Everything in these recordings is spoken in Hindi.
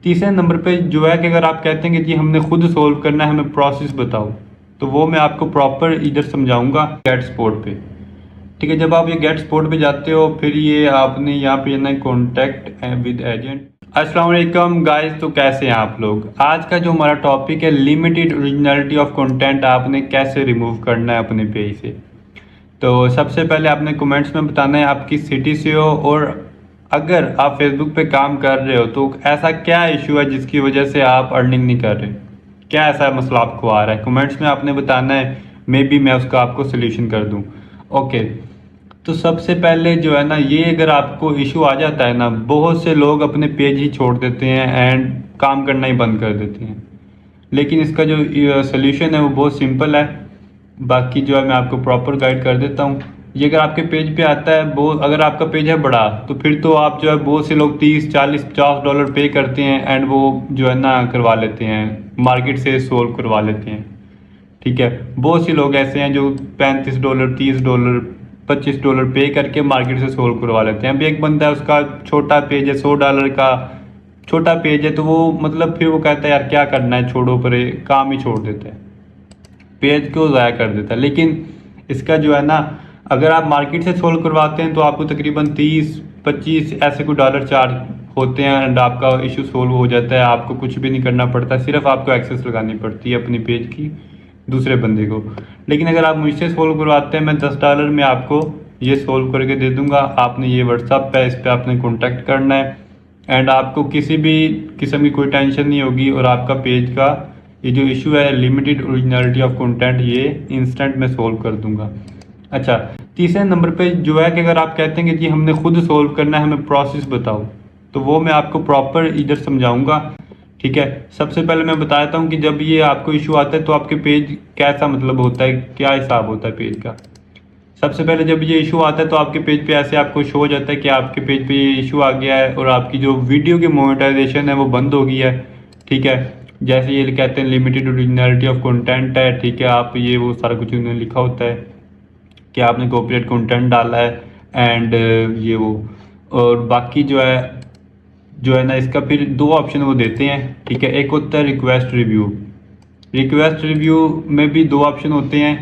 तीसरे नंबर पे जो है कि अगर आप कहते हैं कि जी हमने खुद सोल्व करना है, हमें प्रोसेस बताओ, तो वो मैं आपको प्रॉपर इधर समझाऊंगा गेट स्पॉट पे। ठीक है, जब आप ये गेट स्पॉट पे जाते हो फिर ये आपने यहाँ पे जाना है कॉन्टैक्ट विद एजेंट। अस्सलाम वालेकुम गाइस, तो कैसे हैं आप लोग। आज का जो हमारा टॉपिक है लिमिटेड ओरिजिनलिटी ऑफ कंटेंट, आपने कैसे रिमूव करना है अपने पेज से। तो सबसे पहले आपने कमेंट्स में बताना है आप किस सिटी से हो, और अगर आप फेसबुक पे काम कर रहे हो तो ऐसा क्या इशू है जिसकी वजह से आप अर्निंग नहीं कर रहे, क्या ऐसा मसला आपको आ रहा है, कमेंट्स में आपने बताना है। मे बी मैं उसका आपको सोल्यूशन कर दूं। ओके, तो सबसे पहले जो है ना, ये अगर आपको इशू आ जाता है ना, बहुत से लोग अपने पेज ही छोड़ देते हैं एंड काम करना ही बंद कर देते हैं। लेकिन इसका जो सोल्यूशन है वो बहुत सिंपल है। बाकी जो है मैं आपको प्रॉपर गाइड कर देता हूँ। ये अगर आपके पेज पे आता है, बहुत अगर आपका पेज है बड़ा, तो फिर तो आप जो है बहुत से लोग 30 40 50 डॉलर पे करते हैं एंड वो जो है ना करवा लेते हैं, मार्केट से सोल्व करवा लेते हैं। ठीक है, बहुत से लोग ऐसे हैं जो 35 डॉलर 30 डॉलर 25 डॉलर पे करके मार्केट से सोल्व करवा लेते हैं। अभी एक बंदा है, उसका छोटा पेज है, $100 का छोटा पेज है, तो वो मतलब फिर वो कहता है यार क्या करना है, छोड़ो परे, काम ही छोड़ देता है, पेज को ज़ाया कर देता है। लेकिन इसका जो है ना, अगर आप मार्केट से सोल्व करवाते हैं तो आपको तकरीबन 30 25 ऐसे कोई डॉलर चार्ज होते हैं एंड आपका इशू सोल्व हो जाता है। आपको कुछ भी नहीं करना पड़ता, सिर्फ आपको एक्सेस लगानी पड़ती है अपनी पेज की दूसरे बंदे को। लेकिन अगर आप मुझसे सोल्व करवाते हैं, मैं $10 में आपको ये सोल्व करके दे दूंगा। आपने ये व्हाट्सअप पे, इस पर आपने कॉन्टैक्ट करना है एंड आपको किसी भी किस्म की कोई टेंशन नहीं होगी, और आपका पेज का ये जो इशू है लिमिटेड ओरिजिनलिटी ऑफ कंटेंट, ये इंस्टेंट में सोल्व कर दूंगा। अच्छा, तीसरे नंबर पे जो है कि अगर आप कहते हैं कि जी हमने खुद सोल्व करना है, हमें प्रोसेस बताओ, तो वो मैं आपको प्रॉपर इधर समझाऊंगा। ठीक है, सबसे पहले मैं बताता हूँ कि जब ये आपको इशू आता है तो आपके पेज कैसा मतलब होता है, क्या हिसाब होता है पेज का। सबसे पहले जब ये इशू आता है तो आपके पेज पे ऐसे आपको शो हो जाता है कि आपके पेज पे ये इशू आ गया है और आपकी जो वीडियो की मोनेटाइजेशन है वो बंद हो गई है। ठीक है, जैसे ये कहते हैं लिमिटेड ओरिजिनलिटी ऑफ कंटेंट है। ठीक है, आप ये वो सारा कुछ उन्होंने लिखा होता है कि आपने कॉपीराइट कंटेंट डाला है एंड ये वो, और बाकी जो है ना, इसका फिर दो ऑप्शन वो देते हैं। ठीक है, एक होता है रिक्वेस्ट रिव्यू। रिक्वेस्ट रिव्यू में भी दो ऑप्शन होते हैं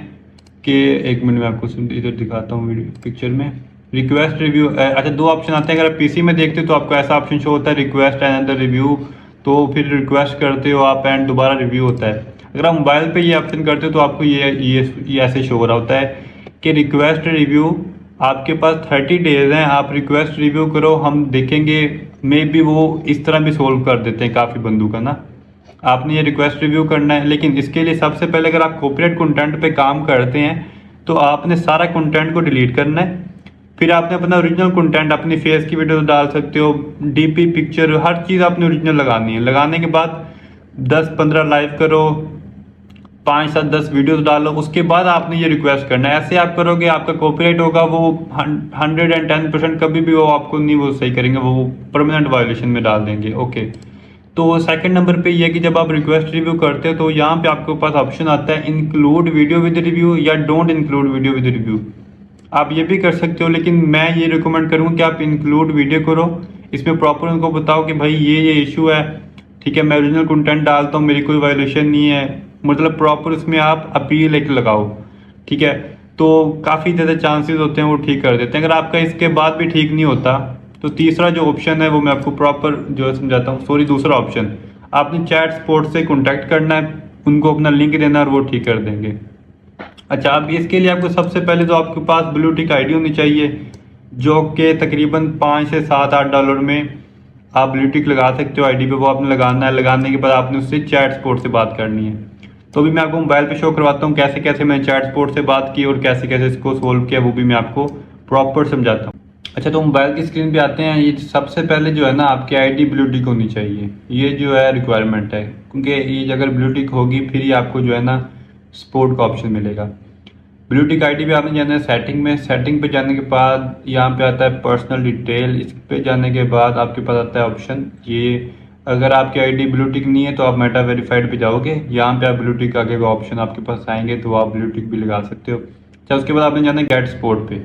कि एक मिनट में आपको इधर दिखाता हूँ वीडियो पिक्चर में। रिक्वेस्ट रिव्यू, अच्छा, दो ऑप्शन आते हैं। अगर आप पीसी में देखते हो तो आपको ऐसा ऑप्शन शो होता है रिक्वेस्ट एंड अदर रिव्यू, तो फिर रिक्वेस्ट करते हो आप एंड दोबारा रिव्यू होता है। अगर आप मोबाइल पे ये ऑप्शन करते हो तो आपको ये ऐसे शो हो रहा होता है कि रिक्वेस्ट रिव्यू, आपके पास 30 डेज हैं, आप रिक्वेस्ट रिव्यू करो, हम देखेंगे। मे बी वो इस तरह भी सोल्व कर देते हैं काफ़ी बंदों का ना। आपने ये रिक्वेस्ट रिव्यू करना है, लेकिन इसके लिए सबसे पहले अगर आप कॉपीराइट कंटेंट पे काम करते हैं तो आपने सारा कंटेंट को डिलीट करना है। फिर आपने अपना ओरिजिनल कंटेंट, अपनी फेस की वीडियो डाल सकते हो, डीपी पिक्चर, हर चीज़ आपने ओरिजिनल लगानी है। लगाने के बाद 10 15 लाइव करो, 5 7 10 वीडियोस डालो, उसके बाद आपने ये रिक्वेस्ट करना है। ऐसे आप करोगे आपका कॉपीराइट होगा, वो 110% कभी भी वो आपको नहीं वो सही करेंगे, वो परमानेंट वायोलेशन में डाल देंगे। ओके, तो सेकंड नंबर पे ये कि जब आप रिक्वेस्ट रिव्यू करते हो तो यहाँ पे आपके पास ऑप्शन आता है इंक्लूड वीडियो विद रिव्यू या don't include video with review. आप ये भी कर सकते हो, लेकिन मैं ये रिकमेंड करूँगा कि आप इंक्लूड वीडियो करो। इसमें प्रॉपर उनको बताओ कि भाई ये इशू है। ठीक है, मैं ओरिजिनल कंटेंट डालता हूँ, मेरी कोई वायोलेशन नहीं है, मतलब प्रॉपर उसमें आप अपील एक लगाओ। ठीक है, तो काफ़ी ज़्यादा चांसेस होते हैं वो ठीक कर देते हैं। अगर आपका इसके बाद भी ठीक नहीं होता तो तीसरा जो ऑप्शन है वो मैं आपको प्रॉपर जो है समझाता हूँ। सॉरी, दूसरा ऑप्शन, आपने चैट सपोर्ट से कॉन्टैक्ट करना है, उनको अपना लिंक देना और वो ठीक कर देंगे। अच्छा, अब इसके लिए आपको सबसे पहले तो आपके पास ब्लू टिक आईडी होनी चाहिए, जो कि तकरीबन 5 से 7 8 डॉलर में आप ब्लू टिक लगा सकते हो आईडी पे। वो आपने लगाना है, लगाने के बाद आपने उससे चैट सपोर्ट से बात करनी है। तो भी मैं आपको मोबाइल पे शो करवाता हूँ कैसे कैसे मैंने चैट सपोर्ट से बात की और कैसे कैसे इसको सोल्व किया, वो भी मैं आपको प्रॉपर समझाता हूँ। अच्छा, तो मोबाइल की स्क्रीन पे आते हैं। ये सबसे पहले जो है ना, आपकी आईडी ब्लू टिक होनी चाहिए, ये जो है रिक्वायरमेंट है, क्योंकि ये अगर ब्लू टिक होगी फिर ही आपको जो है ना सपोर्ट का ऑप्शन मिलेगा। ब्लू टिक आईडी पे आपने जाना है सेटिंग में। सेटिंग पे जाने के बाद यहाँ पे आता है पर्सनल डिटेल। इस पे जाने के बाद आपके पास आता है ऑप्शन ये, अगर आपकी आईडी ब्लू टिक नहीं है तो आप मेटा वेरीफाइड पे जाओगे, यहाँ पे आप ब्लू टिक आगे का ऑप्शन आपके पास आएंगे तो आप ब्लू टिक भी लगा सकते हो। अच्छा, उसके बाद आपने जाना है गेट सपोर्ट पे।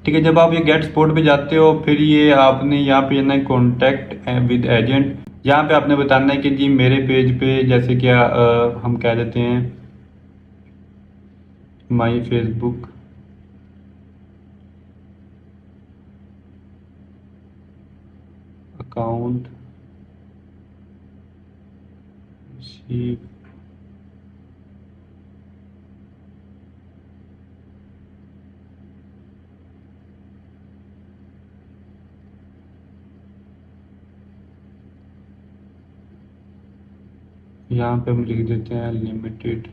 ठीक है, जब आप ये गेट सपोर्ट पे जाते हो फिर ये आपने यहाँ पे जाना है कॉन्टैक्ट विद एजेंट। यहाँ पे आपने बताना है कि जी मेरे पेज पे जैसे कि हम कह देते हैं माई फेसबुक अकाउंट यहाँ पे हम लिख देते हैं लिमिटेड।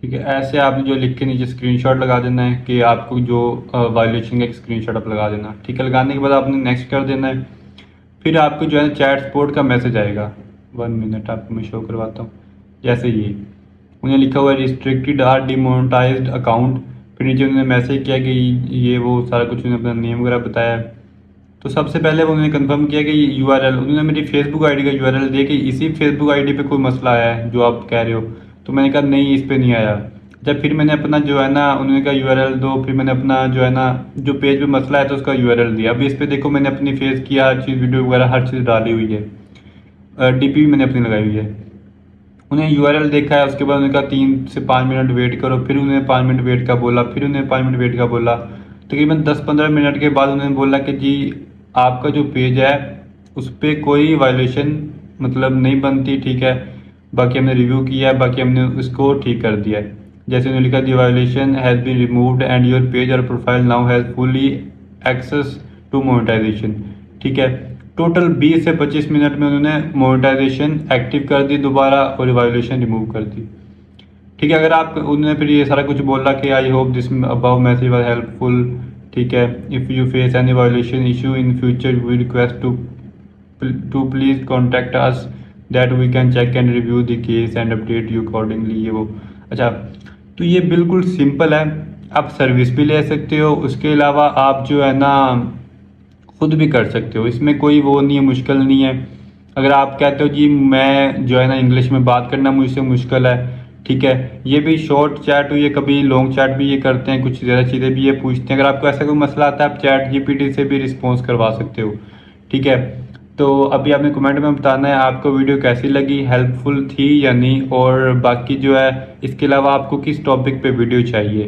ठीक है, ऐसे आपने जो लिख के नीचे स्क्रीनशॉट लगा देना है कि आपको जो वायलेशन का एक स्क्रीनशॉट आप लगा देना। ठीक है, लगाने के बाद आपने नेक्स्ट कर देना है। फिर आपको जो है चैट सपोर्ट का मैसेज आएगा। 1 मिनट आपको मैं शो करवाता हूँ। जैसे ये उन्हें लिखा हुआ है रिस्ट्रिक्टेड आर डिमोनेटाइज्ड अकाउंट। फिर नीचे उन्होंने मैसेज किया कि ये वो सारा कुछ उन्होंने अपना नेम वगैरह बताया। तो सबसे पहले उन्होंने कंफर्म किया कि यूआरएल उन्होंने मेरी फेसबुक आईडी का यूआरएल दिया कि इसी फेसबुक आईडी पे कोई मसला आया है जो आप कह रहे हो। तो मैंने कहा नहीं, इस पे नहीं आया। जब फिर मैंने अपना जो है ना, उन्होंने कहा यूआरएल दो, फिर मैंने अपना जो है ना जो पेज पे मसला है तो उसका यूआरएल दिया। अभी इस पे देखो मैंने अपनी फेस की हर चीज़ वीडियो वगैरह हर चीज़ डाली हुई है, डीपी भी मैंने अपनी लगाई हुई है। उन्हें यूआरएल देखा है, उसके बाद उन्होंने कहा 3 से 5 मिनट वेट करो। फिर उन्हें 5 मिनट वेट का बोला, फिर उन्हें 5 मिनट वेट का बोला। तकरीबन 10-15 मिनट के बाद उन्होंने बोला कि जी आपका जो पेज है उस पर कोई वायलेशन मतलब नहीं बनती। ठीक है, बाकी हमने रिव्यू किया है, बाकी हमने उसको ठीक कर दिया है। जैसे उन्होंने लिखा the violation has been removed and your page और profile now has fully access to monetisation. ठीक है, टोटल 20 से 25 मिनट में उन्होंने मोनेटाइजेशन एक्टिव कर दी दोबारा और वायलेशन रिमूव कर दी। ठीक है, अगर आप उन्होंने फिर ये सारा कुछ बोला कि I hope this about message was helpful. ठीक है, if you face any violation issue in future we request to please contact us that we can check and review the case and update you accordingly. ये वो अच्छा, तो ये बिल्कुल सिंपल है। आप सर्विस भी ले सकते हो, उसके अलावा आप जो है ना खुद भी कर सकते हो। इसमें कोई वो नहीं है, मुश्किल नहीं है। अगर आप कहते हो जी मैं जो है ना इंग्लिश में बात करना मुझसे मुश्किल है, ठीक है, ये भी शॉर्ट चैट हुई है, कभी लॉन्ग चैट भी ये करते हैं, कुछ ज़्यादा चीज़ें भी ये पूछते हैं। अगर आपको ऐसा कोई मसला आता है आप चैट जीपीटी से भी रिस्पॉन्स करवा सकते हो। ठीक है, तो अभी आपने कमेंट में बताना है आपको वीडियो कैसी लगी, हेल्पफुल थी या नहीं, और बाकी जो है इसके अलावा आपको किस टॉपिक पे वीडियो चाहिए।